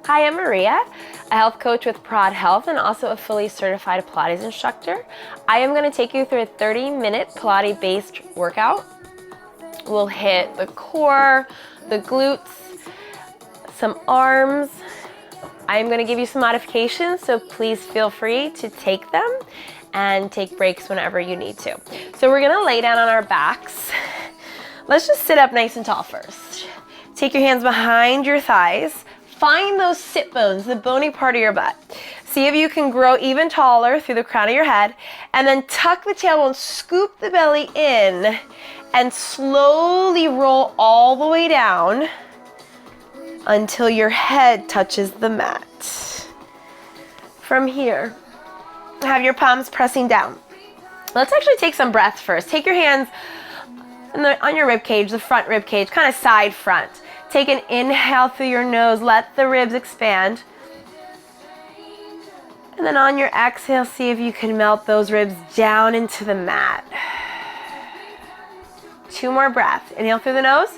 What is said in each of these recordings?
Hi, I'm Maria, a health coach with Prod Health and also a fully certified Pilates instructor. I am going to take you through a 30-minute Pilates-based workout. We'll hit the core, the glutes, some arms. I'm going to give you some modifications, so please feel free to take them and take breaks whenever you need to. So we're going to lay down on our backs. Let's just sit up nice and tall first. Take your hands behind your thighs. Find those sit bones, the bony part of your butt. See if you can grow even taller through the crown of your head, and then tuck the tailbone, scoop the belly in, and slowly roll all the way down until your head touches the mat. From here, have your palms pressing down. Let's actually take some breath first. Take your hands on your rib cage, the front rib cage, kind of side front. Take an inhale through your nose, let the ribs expand. And then on your exhale, see if you can melt those ribs down into the mat. 2 more breaths. Inhale through the nose.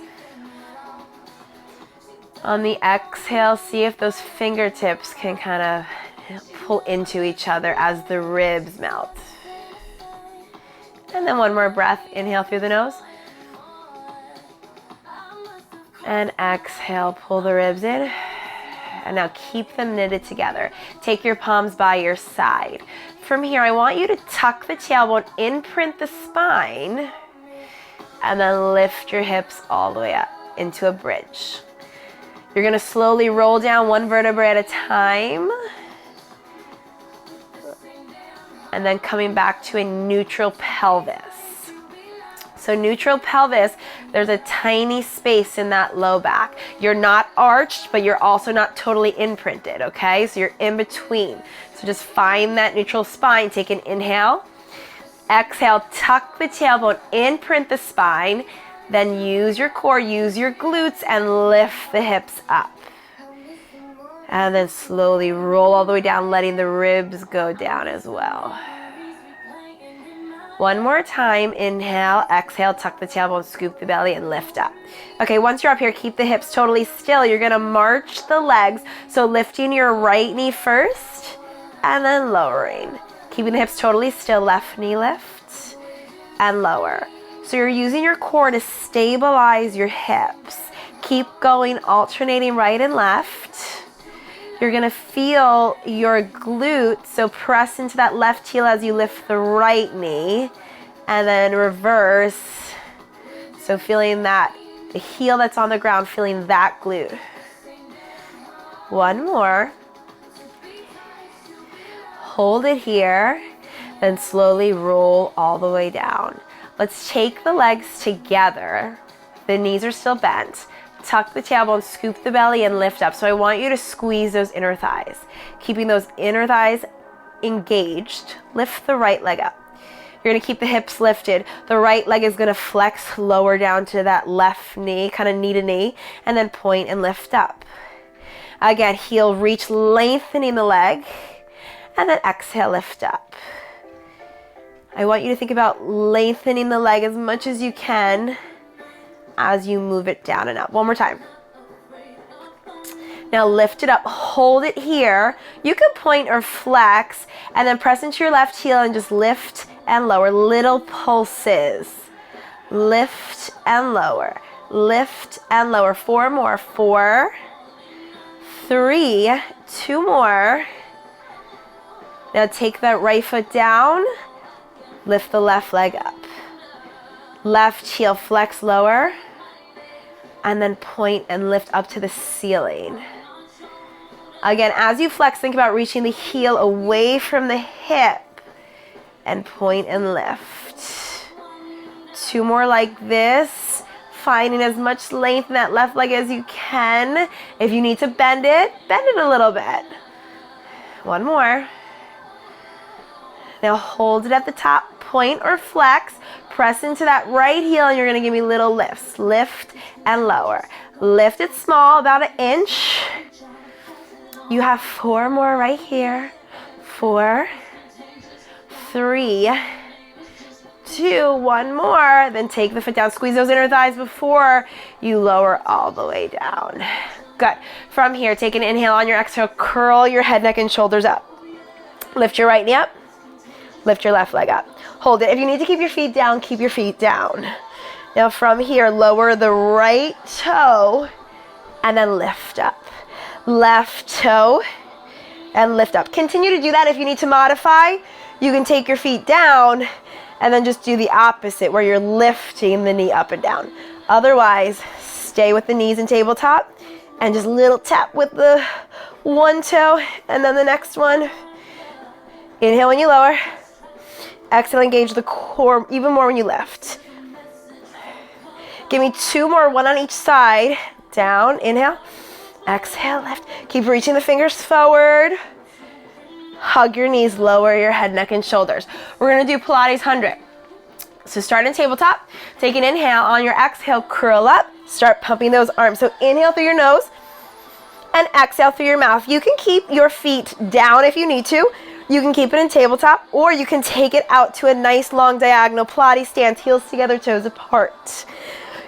On the exhale, see if those fingertips can kind of pull into each other as the ribs melt. And then 1 more breath. Inhale through the nose. And exhale, pull the ribs in. And now keep them knitted together. Take your palms by your side. From here, I want you to tuck the tailbone, imprint the spine, and then lift your hips all the way up into a bridge. You're gonna slowly roll down 1 vertebrae at a time. And then coming back to a neutral pelvis. So neutral pelvis, there's a tiny space in that low back. You're not arched, but you're also not totally imprinted, okay? So you're in between. So just find that neutral spine. Take an inhale. Exhale, tuck the tailbone, imprint the spine. Then use your core, use your glutes, and lift the hips up. And then slowly roll all the way down, letting the ribs go down as well. 1 more time, inhale, exhale, tuck the tailbone, scoop the belly, and lift up. Okay, once you're up here, keep the hips totally still. You're gonna march the legs, so lifting your right knee first, and then lowering. Keeping the hips totally still, left knee lift, and lower. So you're using your core to stabilize your hips. Keep going, alternating right and left. You're gonna feel your glutes, so press into that left heel as you lift the right knee, and then reverse. So feeling that, the heel that's on the ground, feeling that glute. 1 more. Hold it here, then slowly roll all the way down. Let's take the legs together. The knees are still bent. Tuck the tailbone, scoop the belly, and lift up. So I want you to squeeze those inner thighs. Keeping those inner thighs engaged. Lift the right leg up. You're gonna keep the hips lifted. The right leg is gonna flex lower down to that left knee, kind of knee to knee, and then point and lift up. Again, heel reach, lengthening the leg, and then exhale, lift up. I want you to think about lengthening the leg as much as you can as you move it down and up. 1 more time. Now lift it up, hold it here. You can point or flex, and then press into your left heel and just lift and lower. Little pulses. Lift and lower. Lift and lower. 4 more. 4, 3, 2 more. Now take that right foot down. Lift the left leg up. Left heel flex lower, and then point and lift up to the ceiling. Again, as you flex, think about reaching the heel away from the hip and point and lift. 2 more like this, finding as much length in that left leg as you can. If you need to bend it a little bit. 1 more. Now hold it at the top, point or flex. Press into that right heel, and you're gonna give me little lifts. Lift and lower. Lift it small, about 1 inch. You have 4 more right here. 4, 3, 2, 1 more. Then take the foot down. Squeeze those inner thighs before you lower all the way down. Good. From here, take an inhale. On your exhale, curl your head, neck, and shoulders up. Lift your right knee up. Lift your left leg up. Hold it. If you need to keep your feet down, keep your feet down. Now from here, lower the right toe and then lift up. Left toe and lift up. Continue to do that. If you need to modify, you can take your feet down and then just do the opposite where you're lifting the knee up and down. Otherwise, stay with the knees in tabletop and just little tap with the one toe and then the next one. Inhale when you lower. Exhale, engage the core even more when you lift. Give me 2 more, 1 on each side. Down, inhale. Exhale, lift. Keep reaching the fingers forward. Hug your knees, lower your head, neck, and shoulders. We're gonna do Pilates 100. So start in tabletop. Take an inhale. On your exhale, curl up. Start pumping those arms. So inhale through your nose and exhale through your mouth. You can keep your feet down if you need to. You can keep it in tabletop, or you can take it out to a nice long diagonal Pilates stance, heels together, toes apart.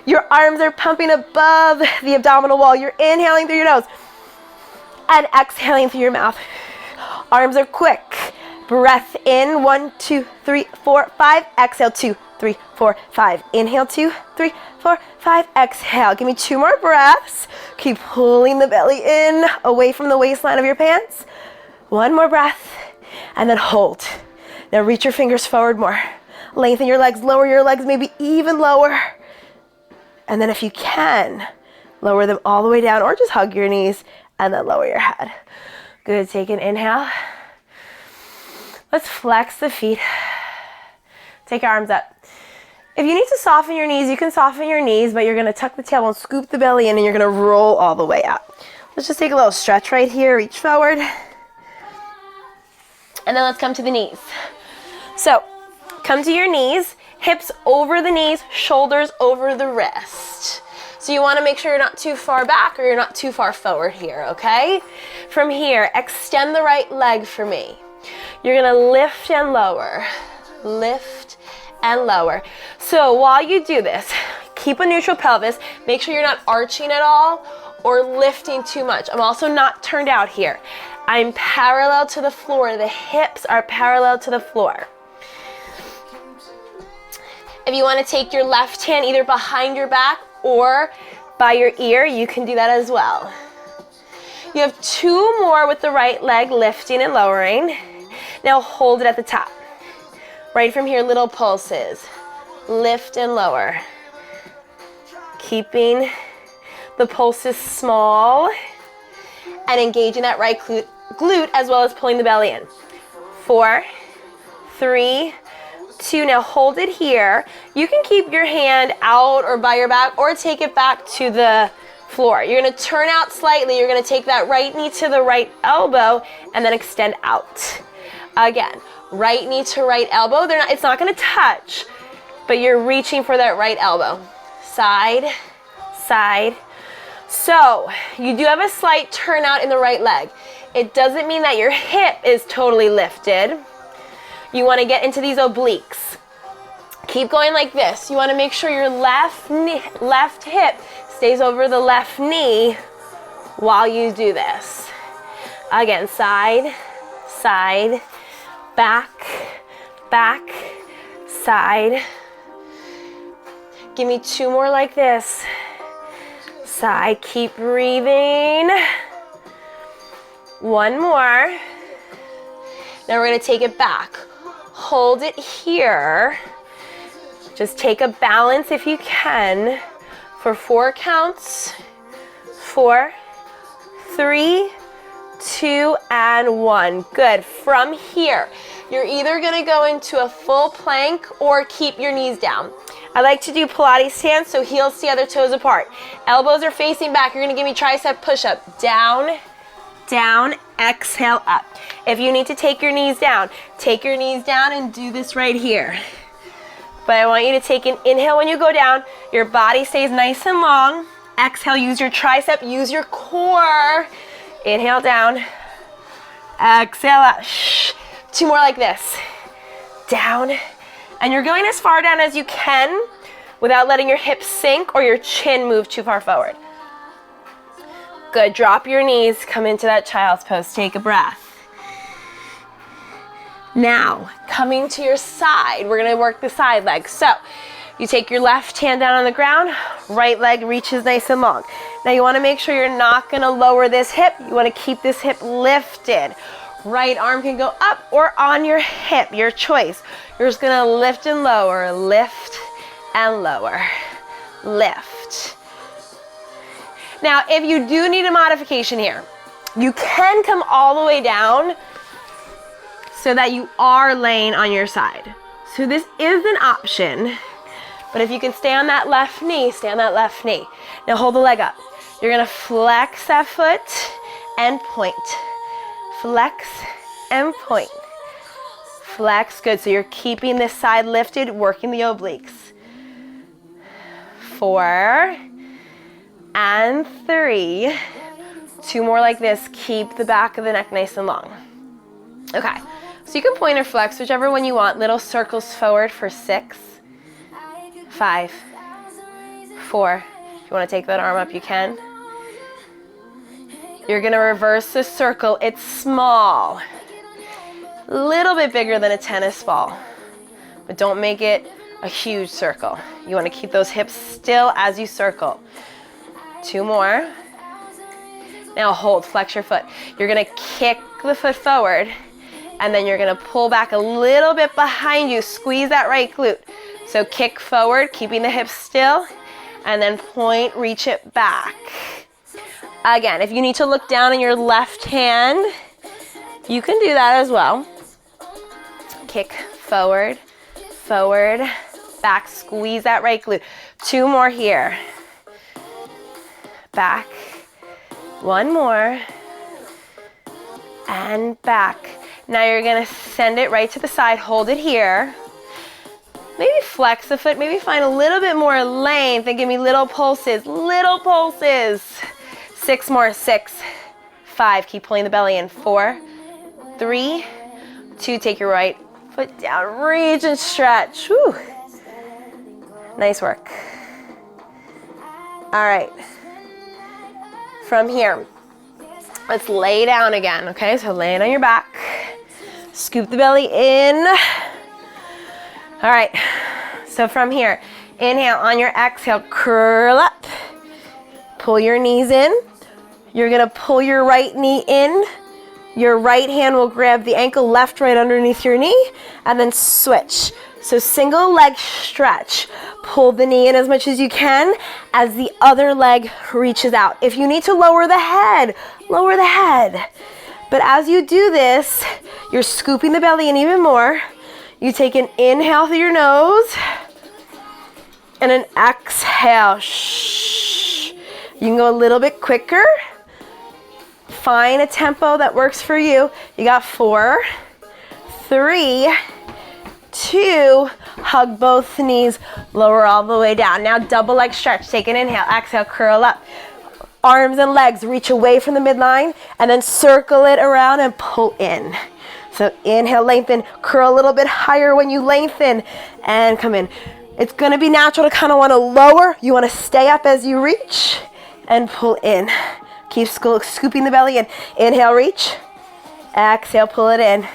Your arms are pumping above the abdominal wall. You're inhaling through your nose and exhaling through your mouth. Arms are quick. Breath in, 1, 2, 3, 4, 5. Exhale, 2, 3, 4, 5. Inhale, 2, 3, 4, 5. Exhale. Give me 2 more breaths. Keep pulling the belly in, away from the waistline of your pants. 1 more breath. And then hold. Now reach your fingers forward more. Lengthen your legs, lower your legs, maybe even lower. And then if you can, lower them all the way down or just hug your knees and then lower your head. Good, take an inhale. Let's flex the feet. Take your arms up. If you need to soften your knees, you can soften your knees, but you're gonna tuck the tailbone, scoop the belly in, and you're gonna roll all the way up. Let's just take a little stretch right here, reach forward. And then let's come to the knees. So come to your knees, hips over the knees, shoulders over the wrist. So you wanna make sure you're not too far back or you're not too far forward here, okay? From here, extend the right leg for me. You're gonna lift and lower, lift and lower. So while you do this, keep a neutral pelvis. Make sure you're not arching at all or lifting too much. I'm also not turned out here. I'm parallel to the floor. The hips are parallel to the floor. If you want to take your left hand either behind your back or by your ear, you can do that as well. You have 2 more with the right leg, lifting and lowering. Now hold it at the top. Right from here, little pulses. Lift and lower. Keeping the pulses small and engaging that right glute as well as pulling the belly in. 4, 3, 2. Now hold it here. You can keep your hand out or by your back or take it back to the floor. You're gonna turn out slightly. You're gonna take that right knee to the right elbow and then extend out. Again, right knee to right elbow. It's not gonna touch, but you're reaching for that right elbow. Side, side. So you do have a slight turnout in the right leg. It doesn't mean that your hip is totally lifted. You want to get into these obliques. Keep going like this. You want to make sure your left hip stays over the left knee while you do this. Again, side, side, back, back, side. Give me 2 more like this. Side, keep breathing. 1 more. Now we're gonna take it back. Hold it here. Just take a balance if you can for 4 counts. 4, 3, 2, and 1. Good. From here, you're either gonna go into a full plank or keep your knees down. I like to do Pilates stance, so heels together, toes apart. Elbows are facing back. You're gonna give me tricep push-up. Down, down, exhale, up. If you need to take your knees down and do this right here. But I want you to take an inhale when you go down. Your body stays nice and long. Exhale, use your tricep, use your core. Inhale down, exhale up. 2 more like this. Down, and you're going as far down as you can without letting your hips sink or your chin move too far forward. Good, drop your knees, come into that child's pose, take a breath. Now, coming to your side, we're gonna work the side leg. So, you take your left hand down on the ground, right leg reaches nice and long. Now you wanna make sure you're not gonna lower this hip, you wanna keep this hip lifted. Right arm can go up or on your hip, your choice. You're just gonna lift and lower, lift and lower, lift. Now, if you do need a modification here, you can come all the way down so that you are laying on your side. So this is an option, but if you can stay on that left knee, stay on that left knee. Now hold the leg up. You're gonna flex that foot and point. Flex and point. Flex, good. So you're keeping this side lifted, working the obliques. 4 and 3. 2 more like this. Keep the back of the neck nice and long. Okay, so you can point or flex, whichever one you want. Little circles forward for 6, 5, 4. If you want to take that arm up, you can. You're gonna reverse the circle. It's small, a little bit bigger than a tennis ball, but don't make it a huge circle. You wanna keep those hips still as you circle. 2 more. Now hold, flex your foot. You're gonna kick the foot forward, and then you're gonna pull back a little bit behind you, squeeze that right glute. So kick forward, keeping the hips still, and then point, reach it back. Again, if you need to look down in your left hand, you can do that as well. Kick forward, forward, back, squeeze that right glute. 2 more here. Back, 1 more, and back. Now you're gonna send it right to the side, hold it here. Maybe flex the foot, maybe find a little bit more length and give me little pulses, little pulses. 6 more, 6, 5, keep pulling the belly in. 4, 3, 2, take your right foot down, reach and stretch. Whew. Nice work. All right, from here, let's lay down again, okay? So laying on your back, scoop the belly in. All right, so from here, inhale, on your exhale, curl up, pull your knees in. You're gonna pull your right knee in. Your right hand will grab the ankle, left, right underneath your knee, and then switch. So single leg stretch. Pull the knee in as much as you can as the other leg reaches out. If you need to lower the head, lower the head. But as you do this, you're scooping the belly in even more. You take an inhale through your nose and an exhale. Shh. You can go a little bit quicker. Find a tempo that works for you. You got 4, 3, 2, hug both knees, lower all the way down. Now double leg stretch. Take an inhale, exhale, curl up. Arms and legs reach away from the midline and then circle it around and pull in. So inhale, lengthen, curl a little bit higher when you lengthen and come in. It's gonna be natural to kind of wanna lower. You wanna stay up as you reach and pull in. Keep scooping the belly in. Inhale, reach. Exhale, pull it in.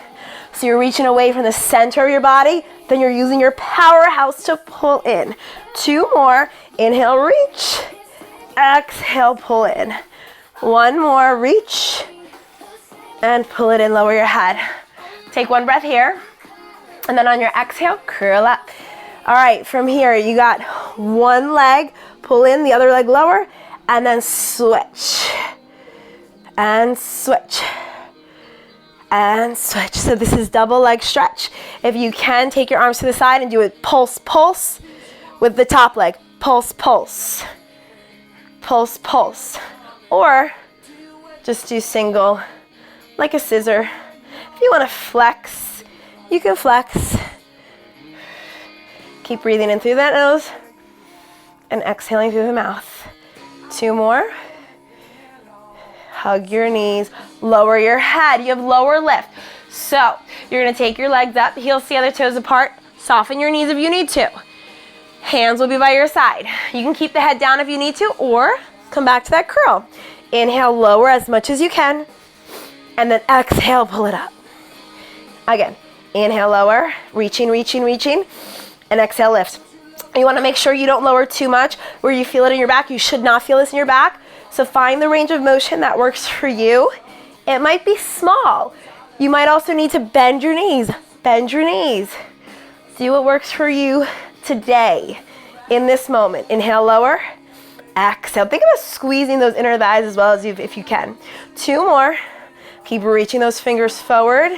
So you're reaching away from the center of your body, then you're using your powerhouse to pull in. 2 more. Inhale, reach. Exhale, pull in. 1 more, reach. And pull it in, lower your head. Take 1 breath here. And then on your exhale, curl up. All right, from here, you got 1 leg, pull in, the other leg lower, and then switch. And switch. And switch. So this is double leg stretch. If you can, take your arms to the side and do a pulse, pulse with the top leg. Pulse, pulse. Pulse, pulse. Or just do single, like a scissor. If you want to flex, you can flex. Keep breathing in through that nose and exhaling through the mouth. 2 more. Hug your knees, lower your head. You have lower lift. So you're gonna take your legs up, heels the other toes apart, soften your knees if you need to. Hands will be by your side. You can keep the head down if you need to, or come back to that curl. Inhale, lower as much as you can, and then exhale, pull it up. Again, inhale, lower, reaching, reaching, reaching, and exhale, lift. You want to make sure you don't lower too much where you feel it in your back. You should not feel this in your back. So find the range of motion that works for you. It might be small. You might also need to bend your knees. Bend your knees. Do what works for you today in this moment. Inhale, lower. Exhale. Think about squeezing those inner thighs as well as if you can. 2 more. Keep reaching those fingers forward,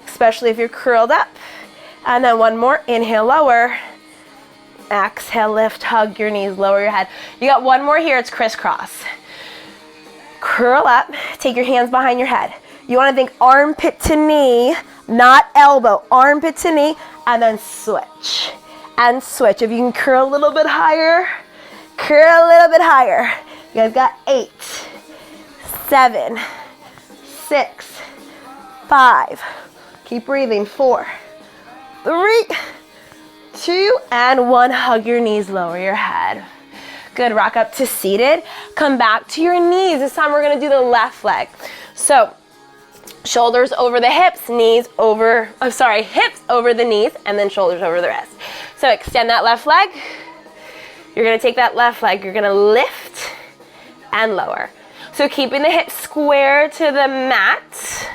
especially if you're curled up. And then 1 more. Inhale, lower. Exhale, lift, hug your knees, lower your head. You got 1 more here. It's crisscross. Curl up. Take your hands behind your head. You want to think armpit to knee, not elbow. Armpit to knee, and then switch. And switch. If you can curl a little bit higher, curl a little bit higher. You guys got 8, 7, 6, 5. Keep breathing. 4, 3, 2, and 1. Hug your knees, lower your head. Good. Rock up to seated. Come back to your knees. This time we're going to do the left leg. So shoulders over the hips, hips over the knees, and then shoulders over the wrist. So extend that left leg. You're going to take that left leg, you're going to lift and lower. So keeping the hips square to the mat,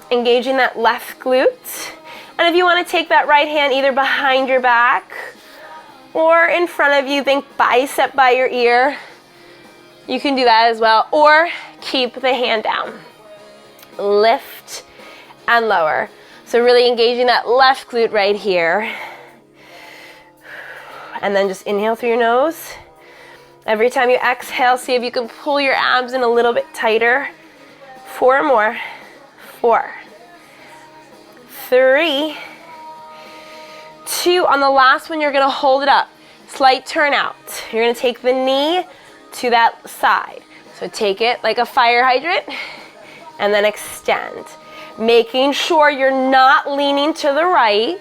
engaging that left glute. And if you want to take that right hand either behind your back or in front of you, think bicep by your ear. You can do that as well. Or keep the hand down. Lift and lower. So really engaging that left glute right here. And then just inhale through your nose. Every time you exhale, see if you can pull your abs in a little bit tighter. 4 more. 4, 3, 2. On the last one, you're going to hold it up. Slight turn out. You're going to take the knee to that side. So take it like a fire hydrant and then extend. Making sure you're not leaning to the right.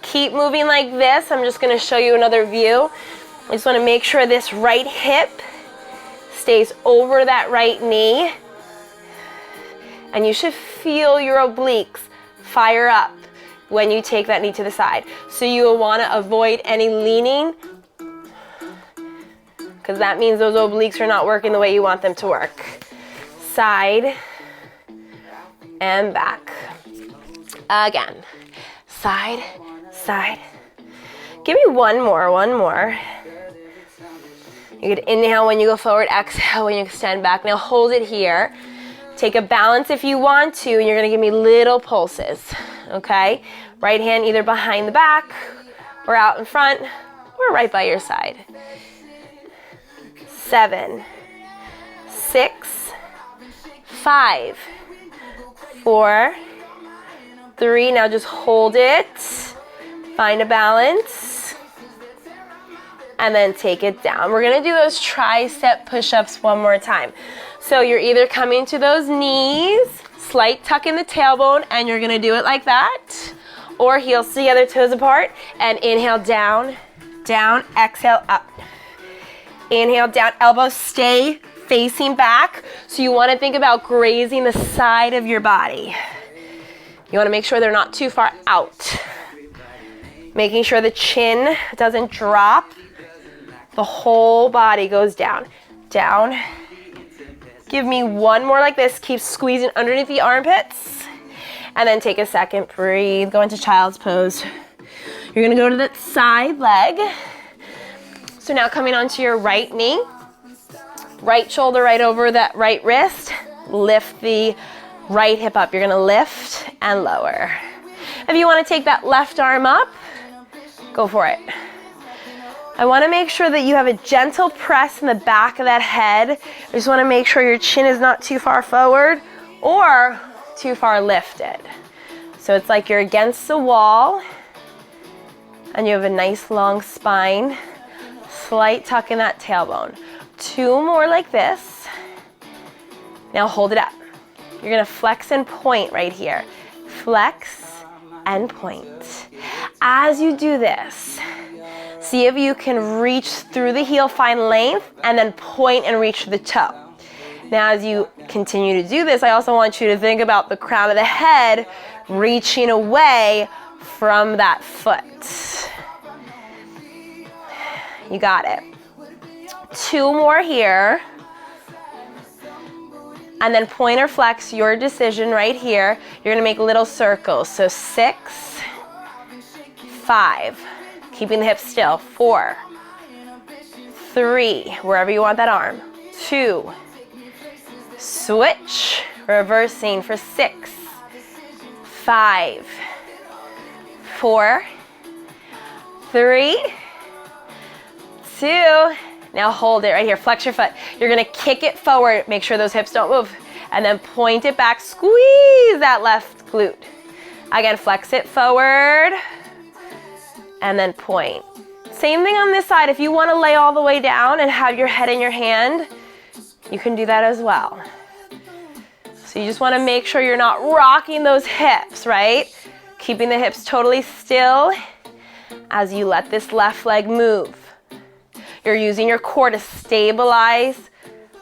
Keep moving like this. I'm just going to show you another view. I just want to make sure this right hip stays over that right knee. And you should feel your obliques fire up when you take that knee to the side. So you will want to avoid any leaning, because that means those obliques are not working the way you want them to work. Side and back. Again. Side, side. Give me one more. You could inhale when you go forward, exhale when you extend back. Now hold it here. Take a balance if you want to, and you're going to give me little pulses, okay? Right hand either behind the back or out in front or right by your side. 7, 6, 5, 4, 3. Now just hold it. Find a balance. And then take it down. We're going to do those tricep push-ups one more time. So you're either coming to those knees, slight tuck in the tailbone, and you're going to do it like that. Or heels together, toes apart, and inhale down, down, exhale up. Inhale down, elbows stay facing back. So you want to think about grazing the side of your body. You want to make sure they're not too far out. Making sure the chin doesn't drop. The whole body goes down, down. Give me one more like this. Keep squeezing underneath the armpits. And then take a second, breathe, go into child's pose. You're gonna go to that side leg. So now coming onto your right knee, right shoulder right over that right wrist. Lift the right hip up. You're gonna lift and lower. If you wanna take that left arm up, go for it. I want to make sure that you have a gentle press in the back of that head. I just want to make sure your chin is not too far forward or too far lifted. So it's like you're against the wall and you have a nice long spine. Slight tuck in that tailbone. 2 more like this. Now hold it up. You're going to flex and point right here. Flex and point. As you do this, See if you can reach through the heel, find length, and then point and reach the toe. Now, as you continue to do this, I also want you to think about the crown of the head reaching away from that foot. You got it. 2 more here. And then point or flex, your decision right here. You're gonna make little circles. So 6, 5, keeping the hips still. 4, 3, wherever you want that arm. 2, switch, reversing for 6, 5, 4, 3, 2. Now hold it right here, flex your foot. You're gonna kick it forward, make sure those hips don't move, and then point it back, squeeze that left glute. Again, flex it forward, and then point. Same thing on this side. If you wanna lay all the way down and have your head in your hand, you can do that as well. So you just wanna make sure you're not rocking those hips, right? Keeping the hips totally still as you let this left leg move. You're using your core to stabilize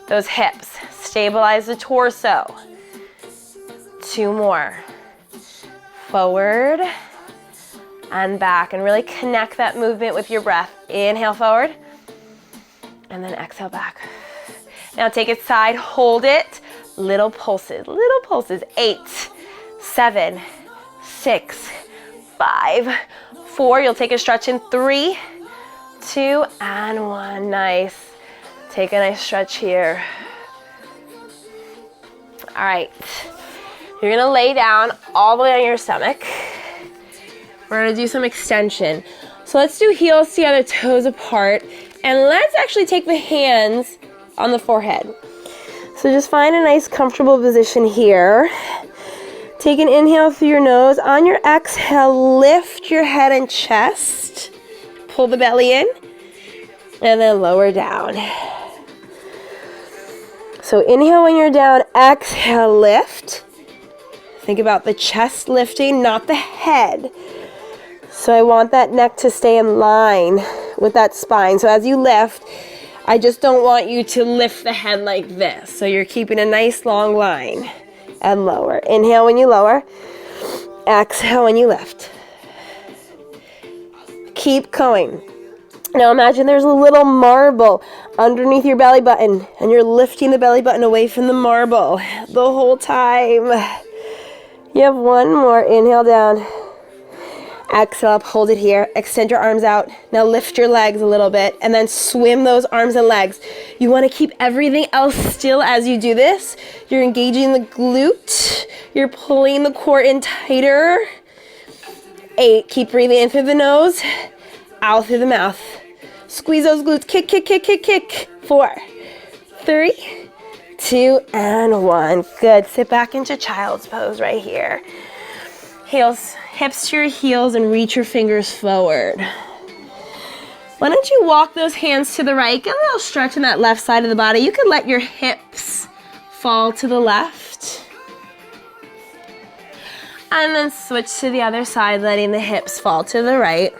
those hips, stabilize the torso. 2 more. Forward and back, and really connect that movement with your breath. Inhale forward, and then exhale back. Now take it side, hold it. Little pulses, 8, 7, 6, 5, 4. You'll take a stretch in 3, 2, and 1. Nice. Take a nice stretch here. All right. You're gonna lay down all the way on your stomach. We're gonna do some extension. So let's do heels together, toes apart, and let's actually take the hands on the forehead. So just find a nice comfortable position here. Take an inhale through your nose. On your exhale, lift your head and chest. Pull the belly in, and then lower down. So inhale when you're down, exhale, lift. Think about the chest lifting, not the head. So I want that neck to stay in line with that spine. So as you lift, I just don't want you to lift the head like this. So you're keeping a nice long line, and lower. Inhale when you lower, exhale when you lift. Keep going. Now imagine there's a little marble underneath your belly button, and you're lifting the belly button away from the marble the whole time. You have 1 more. Inhale down. Exhale up, hold it here. Extend your arms out. Now lift your legs a little bit, and then swim those arms and legs. You want to keep everything else still as you do this. You're engaging the glute. You're pulling the core in tighter. 8, keep breathing in through the nose, out through the mouth. Squeeze those glutes, kick, kick, kick, kick, kick. 4, 3, 2, and 1. Good, sit back into child's pose right here. Heels, hips to your heels, and reach your fingers forward. Why don't you walk those hands to the right, get a little stretch in that left side of the body. You can let your hips fall to the left. And then switch to the other side, letting the hips fall to the right.